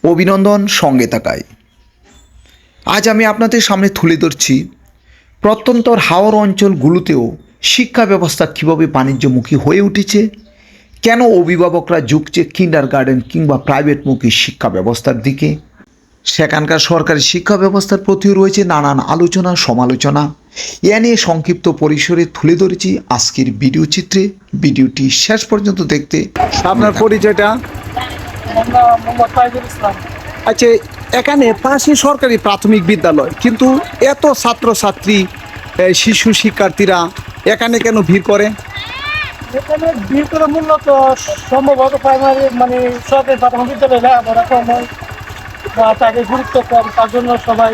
অভিনন্দন সঙ্গে থাকায়। আজ আমি আপনাদের সামনে তুলে ধরছি প্রত্যন্তর হাওর অঞ্চলগুলোতেও শিক্ষা ব্যবস্থা কীভাবে বাণিজ্যমুখী হয়ে উঠেছে, কেন অভিভাবকরা ঝুঁকছে কিন্ডারগার্টেন কিংবা প্রাইভেটমুখী শিক্ষা ব্যবস্থার দিকে, সেখানকার সরকারি শিক্ষা ব্যবস্থার প্রতিও রয়েছে নানান আলোচনা সমালোচনা। এ নিয়ে সংক্ষিপ্ত পরিসরে তুলে ধরেছি আজকের ভিডিও চিত্রে। ভিডিওটি শেষ পর্যন্ত দেখতে। আপনার পরিচয়টা? আচ্ছা, এখানে পাশে সরকারি প্রাথমিক বিদ্যালয়, কিন্তু এত ছাত্রছাত্রী শিশু শিক্ষার্থীরা এখানে কেন ভিড় করে? এখানে ভিড় করে মূলত সম্ভবত প্রাইমারি সরকারি প্রাথমিক বিদ্যালয়ে লেখাপড়া কম হয় বা তাকে গুরুত্ব কম, তার জন্য সবাই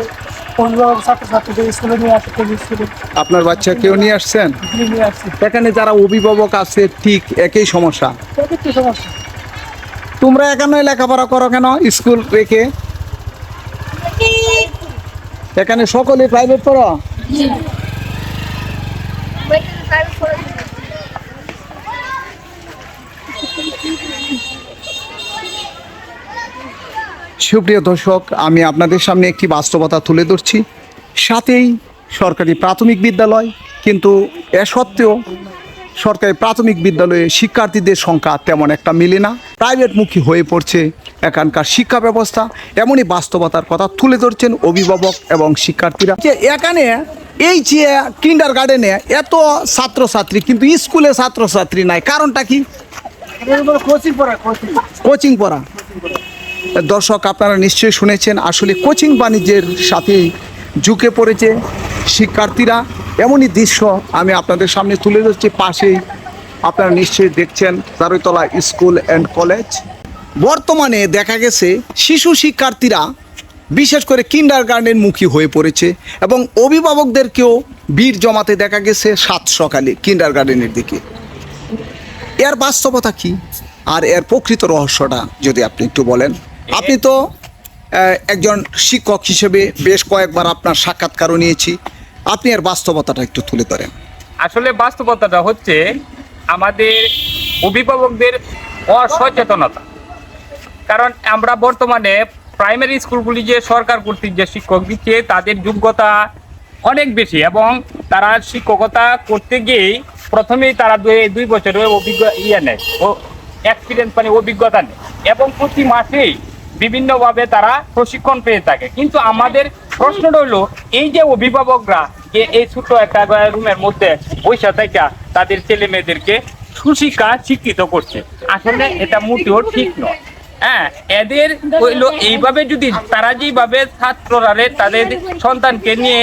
অভিভাবক ছাত্রছাত্রীদের স্কুলে নিয়ে আসে। স্কুলে আপনার বাচ্চা কেউ নিয়ে আসছেন? নিয়ে আসছে। এখানে যারা অভিভাবক আছে ঠিক একই সমস্যা। একটু সমস্যা। তোমরা এখানে লেখাপড়া করো কেন স্কুল রেখে? এখানে সকলে প্রাইভেট পড়ো? সুপ্রিয় দর্শক, আমি আপনাদের সামনে একটি বাস্তবতা তুলে ধরছি। সাথেই সরকারি প্রাথমিক বিদ্যালয়, কিন্তু এ সত্ত্বেও সরকারি প্রাথমিক বিদ্যালয়ে শিক্ষার্থীদের সংখ্যা তেমন একটা মেলে না, প্রাইভেটমুখী হয়ে পড়ছে এখানকার শিক্ষা ব্যবস্থা। এমনই বাস্তবতার কথা তুলে ধরছেন অভিভাবক এবং শিক্ষার্থীরা। যে এখানে এই যে কিন্ডারগার্টেনে এত ছাত্রছাত্রী, কিন্তু স্কুলে ছাত্রছাত্রী নাই, কারণটা কি? কোচিং পড়া। দর্শক, আপনারা নিশ্চয়ই শুনেছেন, আসলে কোচিং বাণিজ্যের সাথে ঝুঁকে পড়েছে শিক্ষার্থীরা। এমনই দৃশ্য আমি আপনাদের সামনে তুলে ধরছি। পাশেই আপনারা নিশ্চয়ই দেখছেন চারুতলা স্কুল অ্যান্ড কলেজ। বর্তমানে দেখা গেছে শিশু শিক্ষার্থীরা বিশেষ করে কিন্ডারগার্টেন মুখী হয়ে পড়েছে এবং অভিভাবকদেরকেও ভিড় জমাতে দেখা গেছে সাত সকালে কিন্ডারগার্টেনের দিকে। এর বাস্তবতা কি আর এর প্রকৃত রহস্যটা যদি আপনি একটু বলেন। আপনি তো একজন শিক্ষক হিসেবে বেশ কয়েকবার আপনার সাক্ষাৎকারও নিয়েছি, আপনি এর বাস্তবতাটা একটু তুলে ধরেন। আসলে বাস্তবতাটা হচ্ছে আমাদের অভিভাবকদের অসচেতনতা। কারণ আমরা বর্তমানে প্রাইমারি স্কুলগুলি যে সরকার কর্তৃক যে শিক্ষক দিচ্ছে তাদের যোগ্যতা অনেক বেশি, এবং তারা শিক্ষকতা করতে গিয়েই প্রথমেই তারা দুই বছরের নেয়, ও এক্সপিরিয়েন্স অভিজ্ঞতা নেয়, এবং প্রতি মাসেই বিভিন্নভাবে তারা প্রশিক্ষণ পেয়ে থাকে। কিন্তু আমাদের প্রশ্নটা হলো, এই যে অভিভাবকরা যে এই ছোট একটা রুমের মধ্যে বৈশা থেকে তাদের ছেলে মেয়েদেরকে সুশিক্ষা শিক্ষিত করছে, আসলে এটা মোটেও ঠিক নয়। হ্যাঁ, এদের হইলো এইভাবে যদি তারা যেভাবে ছাত্ররা তাদের সন্তানকে নিয়ে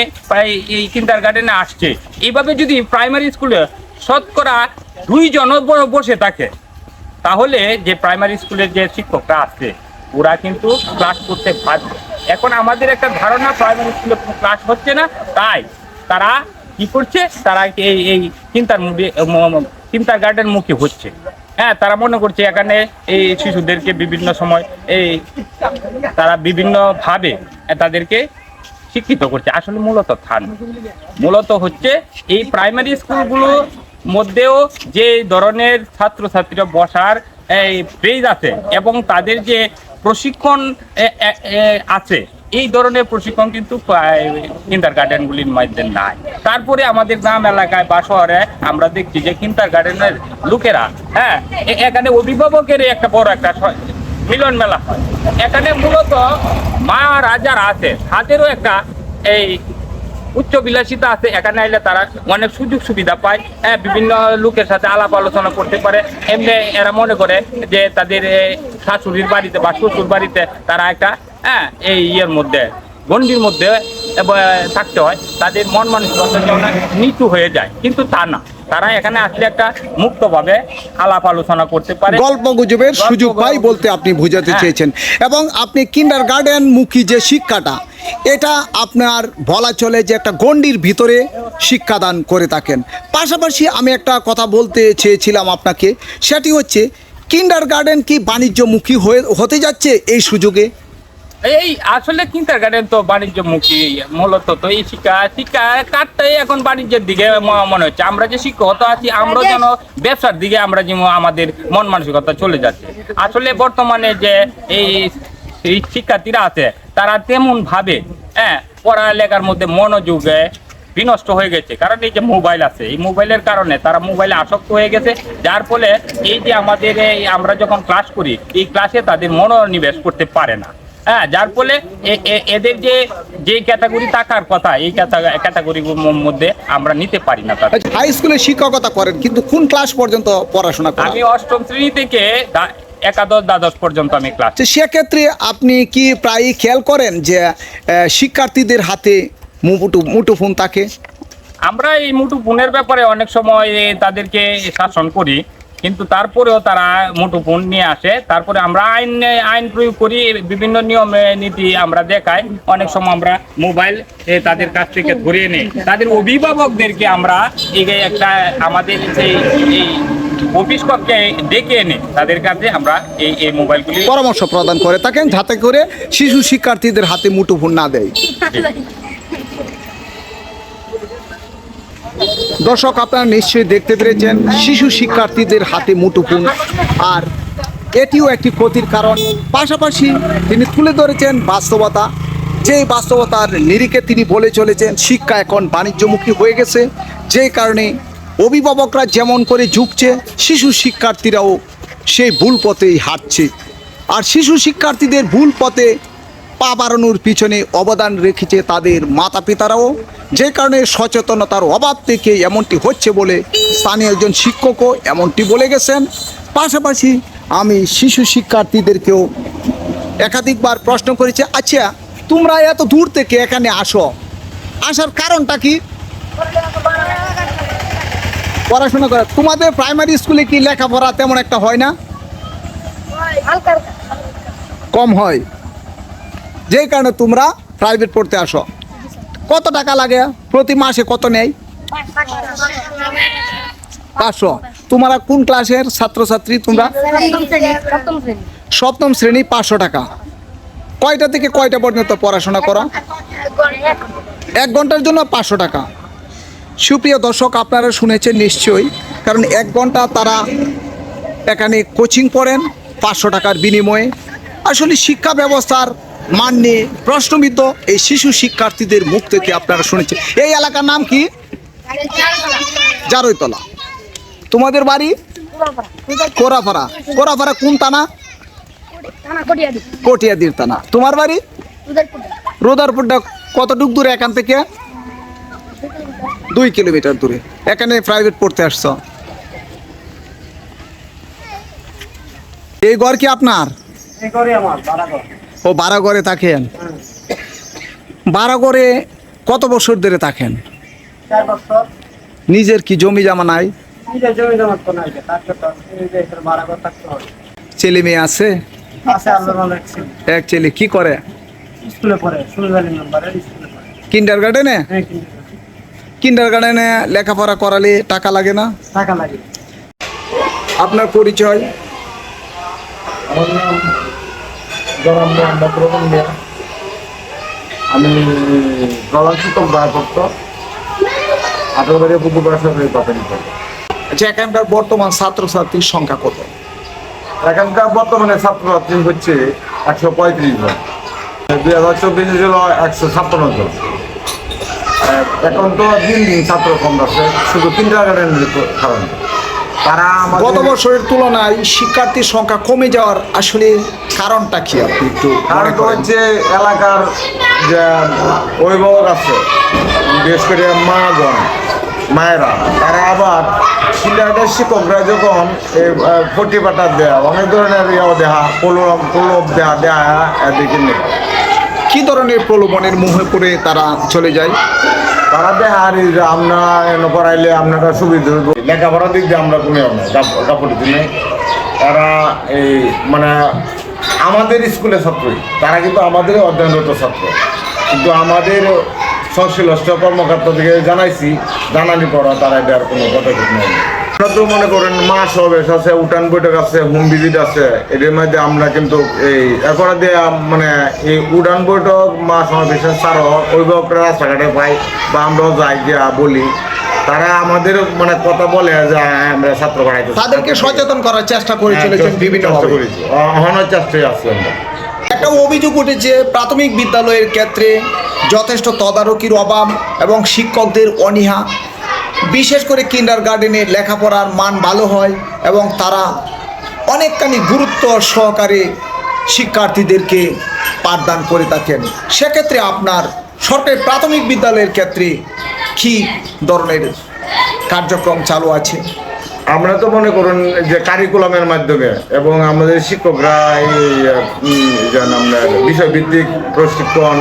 এই কিন্ডারগার্টেনে আসছে, এইভাবে যদি প্রাইমারি স্কুলে শতকরা 2 জনও বসে থাকে, তাহলে যে প্রাইমারি স্কুলের যে শিক্ষকরা আছে ওরা কিন্তু ক্লাস করতে বাধ্য। এখন আমাদের একটা ধারণা প্রাইমারি স্কুলে ক্লাস হচ্ছে না, তাই তারা কি করছে, তারা এই কিন্ডারগার্টেন মুখী হচ্ছে। হ্যাঁ, তারা মনে করছে এখানে এই শিশুদেরকে বিভিন্ন সময় তারা বিভিন্নভাবে তাদেরকে শিক্ষিত করছে। আসলে মূলত মূলত হচ্ছে এই প্রাইমারি স্কুলগুলোর মধ্যেও যে ধরনের ছাত্রছাত্রীরা বসার পেজ আছে এবং তাদের যে প্রশিক্ষণ আছে, এই ধরনের প্রশিক্ষণ কিন্তু কিন্ডারগার্টেনগুলির মধ্যে নাই। তারপরে আমাদের গ্রাম এলাকায় বা শহরে আমরা দেখছি যে কিন্ডারগার্টেনের লোকেরা, হ্যাঁ, এখানে অভিভাবকের একটা বড় একটা মিলন মেলা হয়। এখানে মূলত মা রাজারা আছে, তাদেরও একটা এই উচ্চ বিলাসিতা আছে। এখানে আইলে তারা অনেক সুযোগ সুবিধা পায়, বিভিন্ন লোকের সাথে আলাপ আলোচনা করতে পারে। এমনি এরা মনে করে যে তাদের শাশুড়ির বাড়িতে বা শ্বশুর বাড়িতে তারা একটা এই মধ্যে গণ্ডির মধ্যে থাকতে হয়, তাদের মন মানসিকতা নিচু হয়ে যায়। কিন্তু তা না, তারা এখানে আসলে একটা মুক্তভাবে আলাপ আলোচনা করতে পারে, গল্প গুজবের সুযোগ পাই বলতে আপনি বোঝাতে চেয়েছেন। এবং আপনি কিন্ডারগার্টেন মুখী যে শিক্ষাটা, এটা আপনার বলা চলে যে একটা গণ্ডির ভিতরে শিক্ষাদান করে থাকেন। পাশাপাশি আমি একটা কথা বলতে চেয়েছিলাম আপনাকে, সেটি হচ্ছে কিন্ডারগার্টেন কি বাণিজ্যমুখী হতে যাচ্ছে এই সুযোগে? এই আসলে কিন্ডারগার্টেন তো বাণিজ্যমুখী, মূলত তো এই শিক্ষা কাটটাই এখন বাণিজ্যের দিকে মনে হচ্ছে। আমরা যে শিক্ষকতা আছি, আমরা যেন ব্যবসার দিকে আমরা যেন আমাদের মন মানসিকতা চলে যাচ্ছে। আসলে বর্তমানে যে এই এই শিক্ষার্থীরা আছে তারা তেমন ভাবে পড়ালেখার মধ্যে মনোযোগে বিনষ্ট হয়ে গেছে। কারণ এই যে মোবাইল আছে, এই মোবাইলের কারণে তারা মোবাইলে আসক্ত হয়ে গেছে, যার ফলে এই যে আমাদের আমরা যখন ক্লাস করি এই ক্লাসে তাদের মনোনিবেশ করতে পারে না। যার ফলে এদের যে ক্যাটাগরি থাকার কথা এই ক্যাটাগরির মধ্যে আমরা নিতে পারি না তাদের। হাই স্কুলে শিক্ষকতা করেন, কিন্তু কোন ক্লাস পর্যন্ত পড়াশোনা করেন? আমি অষ্টম শ্রেণী থেকে একাদশ দ্বাদশ পর্যন্ত আমি ক্লাস। সেক্ষেত্রে আপনি কি প্রায়ই খেয়াল করেন যে শিক্ষার্থীদের হাতে মুঠোফোন থাকে? আমরা এই মুঠোফোনের ব্যাপারে অনেক সময় তাদেরকে শাসন করি, কিন্তু তারপরেও তারা মুঠোফোন নিয়ে আসে। তারপরে আমরা আইন প্রয়োগ করি, বিভিন্ন নিয়ম নীতি আমরা দেখাই। অনেক সময় আমরা মোবাইল তাদের কাছ থেকে ধরিয়ে নিই। তাদের অভিভাবকদেরকে আমরা একটা আমাদের সেই অফিস কক্ষে ডেকে এনে তাদের কাছে আমরা এই মোবাইলগুলি পরামর্শ প্রদান করে থাকেন, যাতে করে শিশু শিক্ষার্থীদের হাতে মুঠোফোন না দেয়। দর্শক, আপনারা নিশ্চয়ই দেখতে পেরেছেন শিশু শিক্ষার্থীদের হাতে মুঠোফোন, আর এটিও একটি ক্ষতির কারণ। পাশাপাশি তিনি তুলে ধরেছেন বাস্তবতা, যে বাস্তবতার নিরিখে তিনি বলে চলেছেন শিক্ষা এখন বাণিজ্যমুখী হয়ে গেছে, যেই কারণে অভিভাবকরা যেমন করে ঝুঁকছে শিশু শিক্ষার্থীরাও সেই ভুল পথেই হাঁটছে। আর শিশু শিক্ষার্থীদের ভুল পথে পা বাড়ানোর পিছনে অবদান রেখেছে তাদের মাতা পিতারাও, যে কারণে সচেতনতার অভাব থেকে এমনটি হচ্ছে বলে স্থানীয় একজন শিক্ষকও এমনটি বলে গেছেন। পাশাপাশি আমি শিশু শিক্ষার্থীদেরকেও একাধিকবার প্রশ্ন করেছি, আচ্ছা তোমরা এত দূর থেকে এখানে আসার কারণটা কি? পড়াশোনা করে। তোমাদের প্রাইমারি স্কুলে কি লেখাপড়া তেমন একটা হয় না? কম হয়, যেই কারণে তোমরা প্রাইভেট পড়তে আসো। কত টাকা লাগে প্রতি মাসে, কত নেই? 500। তোমরা কোন ক্লাসের ছাত্রছাত্রী? তোমরা সপ্তম শ্রেণী। 500 টাকা। কয়টা থেকে কয়টা পর্যন্ত পড়াশোনা করো? 1 ঘন্টার জন্য 500 টাকা। সুপ্রিয় দর্শক, আপনারা শুনেছেন নিশ্চয়ই, কারণ 1 ঘন্টা তারা এখানে কোচিং পড়েন 500 টাকার বিনিময়ে। আসলে শিক্ষা ব্যবস্থার মান নিয়ে প্রশ্নবিদ্ধ এই শিশু শিক্ষার্থীদের মুখ থেকে আপনারা শুনেছেন। এই এলাকার নাম কি? জারৈতলা। তোমাদের বাড়ি? কোরাপাড়া। কোরাপাড়া কোন থানা? কটিয়াদির থানা। তোমার বাড়ি? রোদারপুরটা কতটুক দূরে এখান থেকে? 2 কিলোমিটার দূরে। এখানে প্রাইভেট পড়তে আসছো। এই ঘর কি আপনার? ও, ভাড়া ঘরে থাকেন। ভাড়া ঘরে কত বছর ধরে থাকেন? 4 বছর। নিজের কি জমি জমা নাই? জমি জমা তো নাই, তারপর তো ভাড়া ঘর থাকতে হয়। ছেলে মেয়ে আছে? এক ছেলে। কি করে? স্কুলে পড়ে, সুলভালি নাম্বারে স্কুলে পড়ে। কিন্ডারগার্টেনে? কিন্ডারগার্টেনে লেখাপড়া করালে টাকা লাগে না? টাকা লাগে। আপনার পরিচয়? আমার নাম জনাব মোহাম্মদ রবন মিয়া। আমি প্রধান শিক্ষক ভারপ্রাপ্ত, 18 পুকুরপাড়া সরকারি প্রাথমিক বিদ্যালয়। আচ্ছা, এখানকার বর্তমান ছাত্রছাত্রীর সংখ্যা কত? এখানকার বর্তমানে ছাত্রছাত্রী হচ্ছে 135 জন। 2024 ছিল 156 জন। এখন তো দিন দিন ছাত্র কম আছে, শুধু কিন্ডারগার্টেনের কারণে। তারা গত বছরের তুলনায় শিক্ষার্থীর সংখ্যা কমে যাওয়ার আসলে কারণটা কি আপনি একটু কারণ হচ্ছে এলাকার যে অভিভাবক আছে, বিশেষ করে মায়েরা, তারা আবার কিন্ডারগার্টেন শিক্ষকরা যখন ফটি পাটা দেয়া, অনেক ধরনের দেয়া, প্রলোভ দেয়া এদিকে নেই। কি ধরনের প্রলোভনের মুখে পড়ে তারা চলে যায়? তারা দেয় আর আমরা এনে পড়াইলে আপনারা সুবিধা হইব, লেখাপড়ার দিক দিয়ে আমরা কোনো গাফলতি নেই। তারা এই মানে আমাদের স্কুলের ছাত্রই, তারা কিন্তু আমাদের অধ্যয়নরত ছাত্র, কিন্তু আমাদের সংশ্লিষ্ট কর্মকর্তা থেকে জানানি পড়া তারা দেওয়ার কোনো পদক্ষেপ নেই। তো মনে করেন মাস সমাবেশ আছে, উঠান বৈঠক আছে, হোম ভিজিট আছে, এদের মধ্যে আমরা কিন্তু এই এরপরে দিয়ে মানে এই উঠান বৈঠক মাস সমাবেশের ছাড়াও অভিভাবকরা রাস্তাঘাটে পাই বা আমরাও যাই গিয়া বলি, তারা আমাদের মানে কথা বলে যে আমরা ছাত্র বাড়াইতে, তাদেরকে সচেতন করার চেষ্টা করে চলেছেন বিভিন্ন চেষ্টা করেছি, অনেক চেষ্টায় আছি আমরা। একটা অভিযোগ উঠেছে প্রাথমিক বিদ্যালয়ের ক্ষেত্রে যথেষ্ট তদারকির অভাব এবং শিক্ষকদের অনীহা, বিশেষ করে কিন্ডারগার্টেনের লেখাপড়ার মান ভালো হয় এবং তারা অনেকখানি গুরুত্ব সহকারে শিক্ষার্থীদেরকে পাঠদান করে থাকেন। সেক্ষেত্রে আপনার সরকারি প্রাথমিক বিদ্যালয়ের ক্ষেত্রে কী ধরনের কার্যক্রম চালু আছে? আমরা তো মনে করুন যে কারিকুলামের মাধ্যমে এবং আমাদের শিক্ষকরা এই আপনার বিষয়ভিত্তিক প্রশিক্ষণ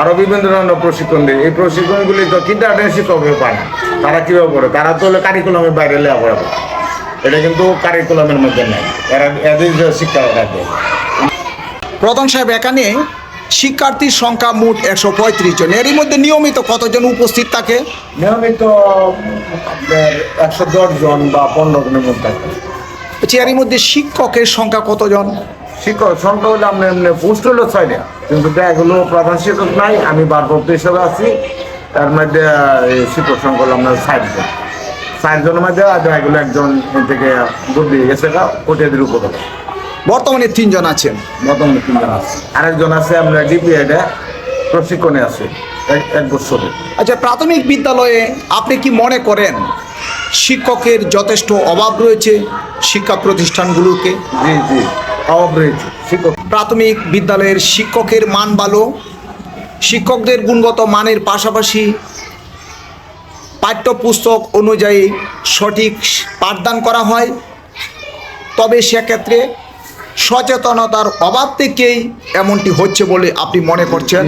আরও বিভিন্ন ধরনের প্রশিক্ষণ দেয়। এই প্রশিক্ষণগুলি তো কিন্ডারগার্টেন শিক্ষকরা পায় না। তারা কীভাবে করে? তারা তো হলে কারিকুলামের বাইরে লেখাপড়া করে, এটা কিন্তু কারিকুলামের মধ্যে নেই, এদের শিক্ষা দেয়। প্রধান সাহেব, এখানে শিক্ষার্থীর সংখ্যা মোট 135 জন, এরই মধ্যে নিয়মিত কতজন উপস্থিত থাকে? নিয়মিত আপনার 110 জন বা 15 জনের মধ্যে থাকে। আচ্ছা, এরই মধ্যে শিক্ষকের সংখ্যা কতজন? শিক্ষক সংখ্যা হলে আমরা এমনি পোস্ট হলো 6টা, কিন্তু এগুলো প্রধান শিক্ষক নাই, আমি ভারপ্রাপ্ত হিসেবে আছি। তার মধ্যে শিক্ষক সংখ্যা হলো আমরা 60 জন। 60 জনের মধ্যে এগুলো একজন থেকে বদলে গেছে কোটিয়াদের উপরে। বর্তমানে 3 জন আছেন। বর্তমানে 3 জন আছে, আরেকজন আছে আমরা ডিপিএডে প্রশিক্ষণে আছে 1 বছরের। আচ্ছা, প্রাথমিক বিদ্যালয়ে আপনি কি মনে করেন শিক্ষকের যথেষ্ট অভাব রয়েছে শিক্ষা প্রতিষ্ঠানগুলোকে? জি জি, অভাব রয়েছে শিক্ষক। প্রাথমিক বিদ্যালয়ের শিক্ষকের মান ভালো, শিক্ষকদের গুণগত মানের পাশাপাশি পাঠ্যপুস্তক অনুযায়ী সঠিক পাঠদান করা হয়, তবে সেক্ষেত্রে সচেতনতার অভাব থেকেই এমনটি হচ্ছে বলে আপনি মনে করছেন?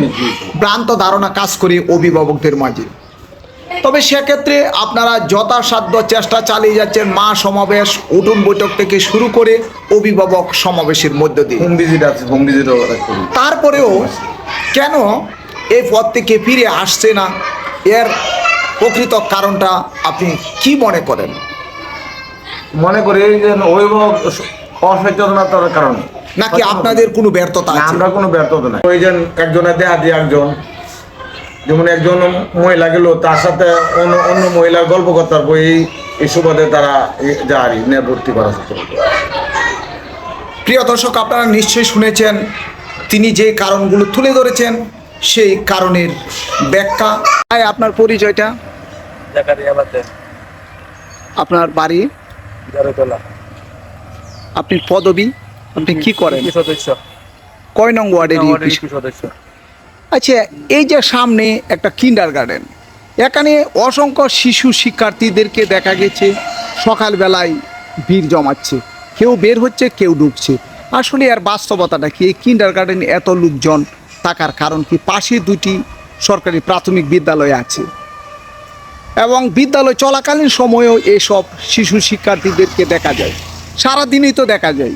ভ্রান্ত ধারণা কাজ করে অভিভাবকদের মাঝে। তবে সেক্ষেত্রে আপনারা যথাসাধ্য চেষ্টা চালিয়ে যাচ্ছেন, মা সমাবেশ, উঠোন বৈঠক থেকে শুরু করে অভিভাবক সমাবেশের মধ্য দিয়ে। হোম ভিজিট আছে, হোম ভিজিটও করি। তারপরেও কেন এই পথ থেকে ফিরে আসছে না, এর প্রকৃত কারণটা আপনি কি মনে করেন? মনে করি যে অভিভাবক অসচেতনতার কারণে, নাকি আপনাদের কোনো ব্যর্থতা না, আছে? আমরা কোনো ব্যর্থতা নাই। ওই যে একজনের দেয়া দিয়ে একজন, যেমন একজন মহিলা গেল, তার সাথে অন্য মহিলার গল্প করতে পারবো, এই সুবাদে তারা যারি ভর্তি করা হচ্ছে। প্রিয় দর্শক, আপনারা নিশ্চয়ই শুনেছেন তিনি যে কারণগুলো তুলে ধরেছেন, সেই কারণের ব্যাখ্যা। আপনার পরিচয়টা, আপনার বাড়ি, আপনি পদবী, আপনি কি করেন? সদস্য, কয় নং ওয়ার্ডের সদস্য। আচ্ছা, এই যে সামনে একটা কিন্ডারগার্টেন, এখানে অসংখ্য শিশু শিক্ষার্থীদেরকে দেখা গেছে সকালবেলায় ভিড় জমাচ্ছে, কেউ বের হচ্ছে, কেউ ঢুকছে। আসলে আর বাস্তবতাটা কি? এই কিন্ডারগার্টেন এত লোকজন থাকার কারণ কি? পাশে 2টি সরকারি প্রাথমিক বিদ্যালয় আছে এবং বিদ্যালয় চলাকালীন সময়েও এসব শিশু শিক্ষার্থীদেরকে দেখা যায়, সারাদিনই তো দেখা যায়।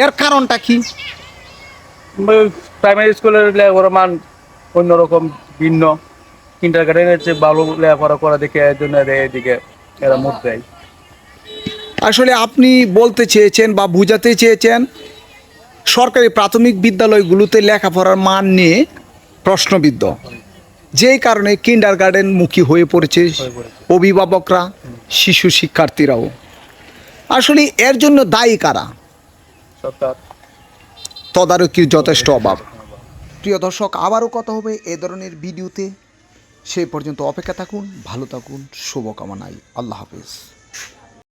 এর কারণটা কি? প্রাইমারি স্কুলের লেখাপড়ার মান অন্যরকম, ভিন্ন। কিন্ডারগার্টেনের চেয়ে ভালো লেখাপড়া করা দেখে এর জন্য এদিকে এরা মত দেয়। আসলে আপনি বলতে চেয়েছেন বা বোঝাতে চেয়েছেন সরকারি প্রাথমিক বিদ্যালয়গুলোতে লেখাপড়ার মান নিয়ে প্রশ্নবিদ্ধ, যেই কারণে কিন্ডারগার্টেন মুখী হয়ে পড়েছে অভিভাবকরা, শিশু শিক্ষার্থীরাও। আসলে এর জন্য দায়ী কারা? সরকার, তদারকির যথেষ্ট অভাব। প্রিয় দর্শক, আবারও কথা হবে এ ধরনের ভিডিওতে। সেই পর্যন্ত অপেক্ষা থাকুন, ভালো থাকুন, শুভকামনায়। আল্লাহ হাফেজ।